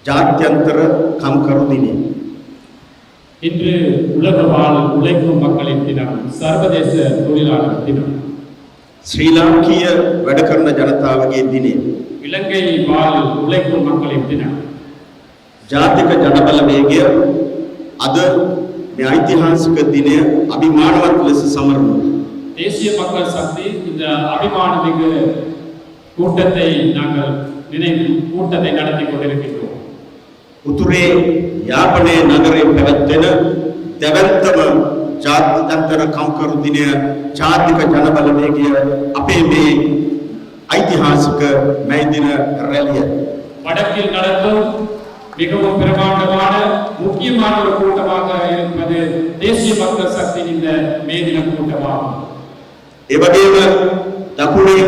ජාත්‍යන්තර කම්කරු දිනය. இன்று உலக வாழ் உழைக்கும் மக்களின் தினம், சர்வதேச தொழிலாளர் தினம். ශ්‍රී ලාංකීය වැඩ කරන ජනතාවගේ දිනය. இலங்கை வாழ் உழைக்கும் மக்களின் தினம். ජාතික ජනබලවේගය අද මේ ඓතිහාසික දිනය අභිමානවත් ලෙස සමරනවා. தேசிய மக்கள் சக்தி இந்த அபிமானமிகு கூட்டத்தை நாங்கள் கூட்டத்தை நடத்தி கொண்டிருக்கின்றோம். උතුරේ යාපනයේ නගරයේ පැවැත්වෙන දෙවන්තම ජාත්‍යන්තර කම්කරු දිනය ජාතික ජනබලවේගය අපේ මේ ඓතිහාසික මේ දින රැළිය. வடக்கில் நடத்தும் மிகவும் பிரமாண்டமான முக்கியமான ஒரு கூட்டமாக இருப்பது தேசிய மக்கள் சக்தியின் இந்த மே தின கூட்டமாகும். ඒ වගේම දකුණේ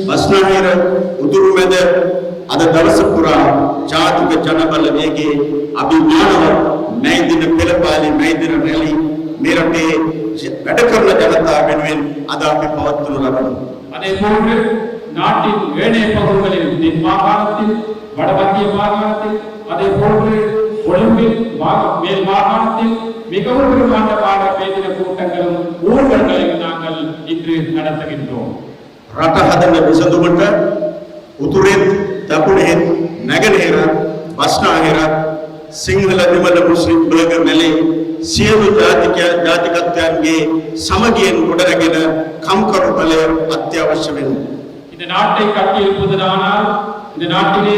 බස්නාහිර උතුරු මැද අද දවස පුරා ජාතික ජනබලවේගයේ අභිමානවත් මේ දින පෙරපාලි මේ දින රැළි මේ රටේ වැඩ කරන ජනතාව වෙනුවෙන් අද අපි පවත්වනු ලබනවා. அதேபோன்று நாட்டின் ஏனைய பகுதிகளில் தென் மாகாணத்தில் வடமத்திய மாகாணத்தில் அதேபோன்று கொழும்பில் மேல் மாகாணத்தில் மிகவும் பிரமாண்டமான பேதின கூட்டங்களும் ஊர்வலங்களையும் நாங்கள் இன்று நடத்துகின்றோம். රට හදන විසඳුමට උතුරෙන් දකුණෙන් නැගෙනහිර බස්නාහිර සිංහල දෙමළ මුස්ලිම් බර්ගර් මැලේ සියලු ජාතිකත්වයන්ගේ සමගියෙන් ගොඩනැගෙන කම්කරු බලය අත්‍යවශ්‍ය වෙනවා. இந்த நாட்டை கட்டியெழுப்புவதானால் இந்த நாட்டிலே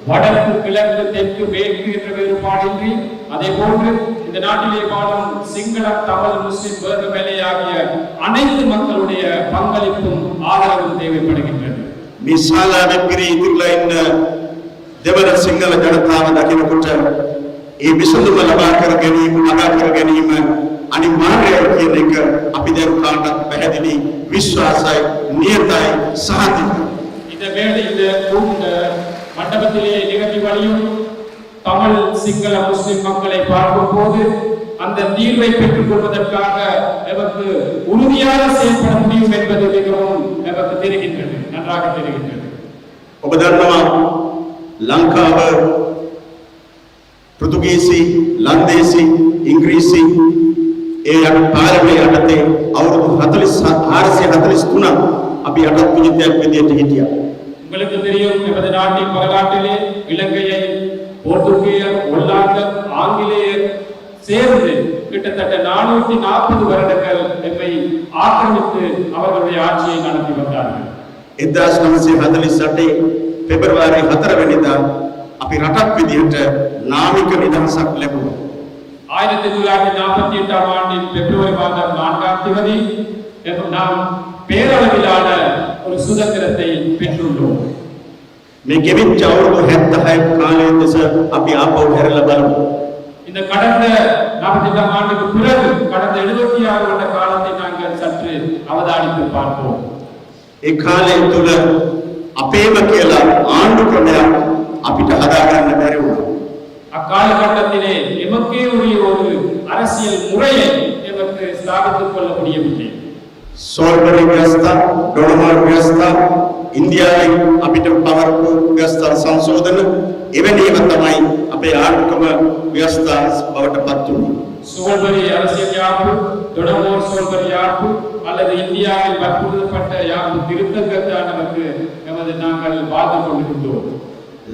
வடக்கு கிழக்கு தெற்கு மேற்கு என்ற வேறுபாடின்றி அதே போன்று இந்த நாட்டிலே வாழும் சிங்கள தமிழ் முஸ்லிம் பர்கர் மலே ஆகிய அனைத்து மக்களுடைய பங்களிப்பும் ஆதரவும் தேவைப்படுகின்றது. මේ ශාලාවේ පිරී ඉතිරිලා ඉන්න දෙවන සිංහල ජනතාව දකිනකොට ඒ විසඳුම ලබා කර ගැනීම අගා කර ගැනීම අනිවාර්යයි කියන එක අපි දැන් කාටත් පැහැදිලි විශ්වාසයි නියතයි සහතිකයි. இந்த வேளையில் இந்த மண்டபத்திலே நிகழ்ச்சி வழியும் தமிழ் சிங்கள முஸ்லிம் மக்களை பார்க்கும் போது அந்த தீர்வை பெற்றுக் கொள்வதற்காக நமக்கு உறுதியாக செயல்பட முடியும் என்பது மிகவும் நமக்கு தெரிகின்றது, நன்றாக தெரிகின்றது. ඔබ දන්නවා ලංකාව පෘතුගීසි ලන්දේසි ඉංග්‍රීසි ඒ පාලනය යටතේ අවුරුදු 443ක් අපි යටත් විජිතයක් විදියට හිටියා. உங்களுக்கு தெரியும் நமது நாட்டின் வரலாற்றிலே இலங்கையை போர்த்துகீயர், ஒல்லாந்தர், ஆங்கிலேயர் சேர்ந்து கிட்டத்தட்ட 440 வருடங்கள் நம்மை ஆக்கிரமித்து அவர்களுடைய ஆட்சியை நடத்தி வந்தார்கள். 1948 පෙබරවාරි 4 වෙනිදා අපි රටක් විදිහට නාමික නිදහසක් ලැබුවා. 1948 ஆண்டின் பிப்ரவரி மாதம் 4ஆம் தேதி நாம் பேரளவிலான ஒரு சுதந்திரத்தை பெற்றுள்ளோம். මේ ගෙවිච්ච අවුරුදු 76 කාලයේ දෙස අපි ආපහු හැරලා බලමු. இந்த கடந்த 48 ஆண்டுக்கு பிறகு கடந்த 76 வருட காலத்தை நாங்கள் சற்று அவதானித்து பார்ப்போம். ඒ කාලය තුල අපේම කියලා ආණ්ඩු ක්‍රමයක් අපිට හදාගන්න බැරි වුණා. அக்காலகட்டத்திலே எமக்கே உரிய ஒரு அரசியல் முறையை எமக்கு ஸ்தாபித்துக் கொள்ள முடியவில்லை. සෝල්බරි ව්‍යවස්ථා, ඩොනමාල් ව්‍යවස්ථා, ඉන්දියාවේ අපිට පවර්පු ව්‍යවස්ථා සංශෝධන එවැනි ඒවා තමයි අපේ ආර්ථිකම ව්‍යවස්ථා බවට පත් වුණේ. சோல்பரி அரசியல் யாப்பு, டொனமோர் சோல்பரி யாப்பு அல்லது இந்தியாவில் வற்புறுத்தப்பட்ட யாப்பு திருத்தங்கள் தான் நமக்கு நாங்கள் பார்த்து கொண்டிருந்தோம்.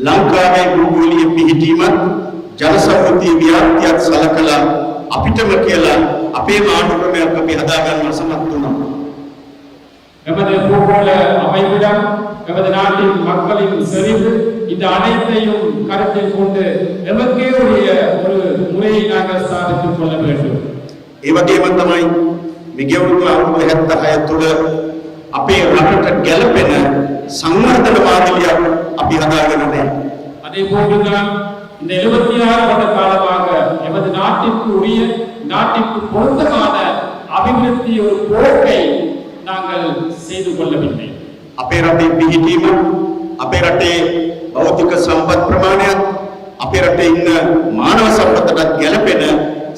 ලංකාවේ භූගෝලීය පිහිටීමත් ජනසම්මුතිය ව්‍යාප්තියත් සලකලා අපිටම කියලා අපේ ආණ්ඩු ක්‍රමයක් අපි හදාගන්න සමත් වුණා. நமது பூகோள அமைவிடம், நமது நாட்டின் மக்களின் செறிவு, இந்த அனைத்தையும் கருத்தில் கொண்டு நமக்கே உரிய ஒரு முறையை நாங்கள் ஸ்தாபித்துக் கொள்ள வேண்டும். ඒ වගේම තමයි මේ ගෙවුණු අවුරුදු 76 තුළ අපේ රටට ගැළපෙන සංවර්ධන මාධ්‍යයක් අපි හදාගෙන නැහැ. அதே போன்றுதான் இந்த 76 வருட காலமாக நமது நாட்டிற்கு உரிய, நாட்டிற்கு பொருத்தமான அபிவிருத்தி ஒரு போக்கை நாங்கள் செய்து கொள்ளவில்லை. අපේ රටේ පිහිටීම, අපේ රටේ භෞතික සම්පත් ප්‍රමාණයත්, අපේ රටේ ඉන්න මානව සම්පතට ගැළපෙන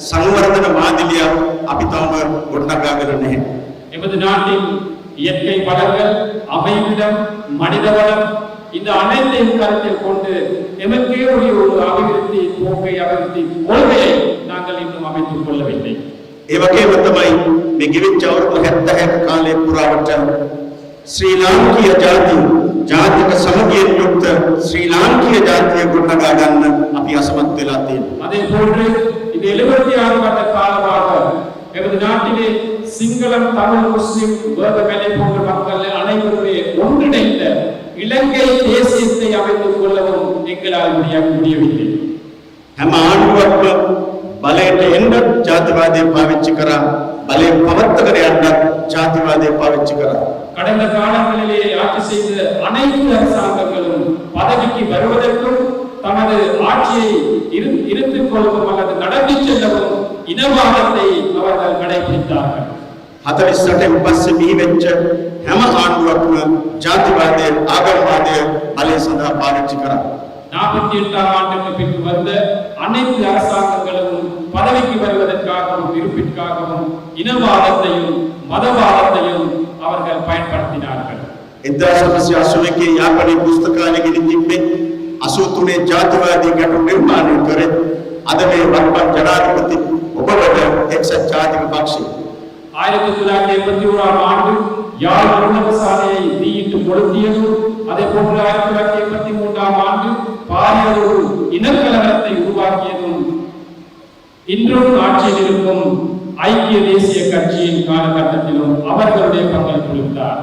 සංවර්ධන මාධ්‍යයක් අපි තාම ගොඩනගාගෙන නැහැ. நமது நாட்டின் இயற்கை வளங்கள், அமைவிடம், மனித வளம், இந்த அனைத்தையும் கருத்தில் கொண்டு எமக்கே ஒரு அபிவிருத்தி போக்கை அபிவிருத்தி கொள்கையை நாங்கள் இன்னும் அமைத்துக் கொள்ளவில்லை. ඒ වගේම තමයි මේ ගෙවිච්ච අවුරුදු 76ක කාලය පුරාවට ශ්‍රී ලාංකීය ජාතික සමගියෙන් යුක්ත ශ්‍රී ලාංකීය ජාතිය ගොඩනගා ගන්න අපි අසමත් වෙලා තියෙනවා. அதே போன்று இந்த 76 வருட காலமாக எமது நாட்டிலே சிங்களம், தமிழ், முஸ்லிம், வேதமலை போன்ற மக்கள் அனைவருமே ஒன்றிணைந்த இலங்கை தேசியத்தை அமைத்துக் கொள்ளவும் எங்களால் முடியவில்லை. හැම ආණ්ඩුවක්ම බලයට එන්න ජාතිවාදය පාවිච්චි කරා, බලය පවත්වාගෙන යන්න ජාතිවාදය පාවිච්චි කරා. கடந்த காலங்களிலே ஆட்சி செய்த அனைத்து அரசாங்கங்களும் பதவிக்கு வருவதற்கும் தமது ஆட்சியை இருத்துக் கொள்ளவும் அல்லது நடத்தி செல்லவும் இனவாதத்தை அவர்கள் கடைபிடித்தார்கள். 48න් පස්සේ බිහි වෙච්ච හැම ආණ්ඩුවක්ම ජාතිවාදය, ආගම්වාදය බලය සඳහා පාවිච්චි කරා. 48ஆம் ஆண்டுக்கு பின்பு வந்த அனைத்து அரசாங்கங்களும் பதவிக்கு வருவதற்காகவும் இருப்பிற்காகவும் இனவாதத்தையும் மதவாதத்தையும் அவர்கள் பயன்படுத்தினார்கள். 1981 යාපනයේ පුස්තකාලයකදී තිබ්බේ 83 ජාතිවාදී ගැටුම් නිර්මාණය කරේ. අද මේ වර්තමාන ජනාධිපති ඔබවට එක්සත් ජාතික පක්ෂය 1981ஆம் ஆண்டு யாழ் உணவசாலையை தீயிட்டு கொளுத்தியதும், அதே போன்று 1983ஆம் ஆண்டு பாரிய ஒரு இனக்கலவரத்தை உருவாக்கியதும் இன்றும் ஆட்சியில் இருக்கும் ஐக்கிய தேசிய கட்சியின் காலகட்டத்திலும் அவர்களுடைய பங்களிப்பு இருந்தார்.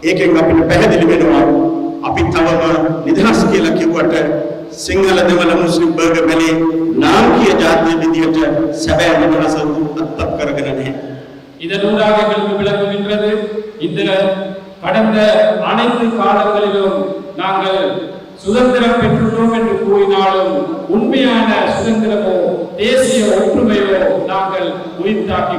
ඒකෙන් අපිට පැහැදිලි වෙනවා අපි තවම නිදහස් කියලා කිව්වට සිංහල, දෙමළ, මුස්ලිම්, බර්ගමැලේ නාමකීය ජාතිය විදියට සැබෑ නිදහස අත්පත් කරගෙන නැහැ. இதனூடாக எங்களுக்கு விளங்குகின்றது, இந்த கடந்த அனைத்து காலங்களிலும் நாங்கள் சுதந்திரம் பெற்றுள்ளோம் என்று கூறினாலும் உண்மையான சுதந்திரமோ தேசிய ஒற்றுமையோ நாங்கள் உயிர்த்தாக்கி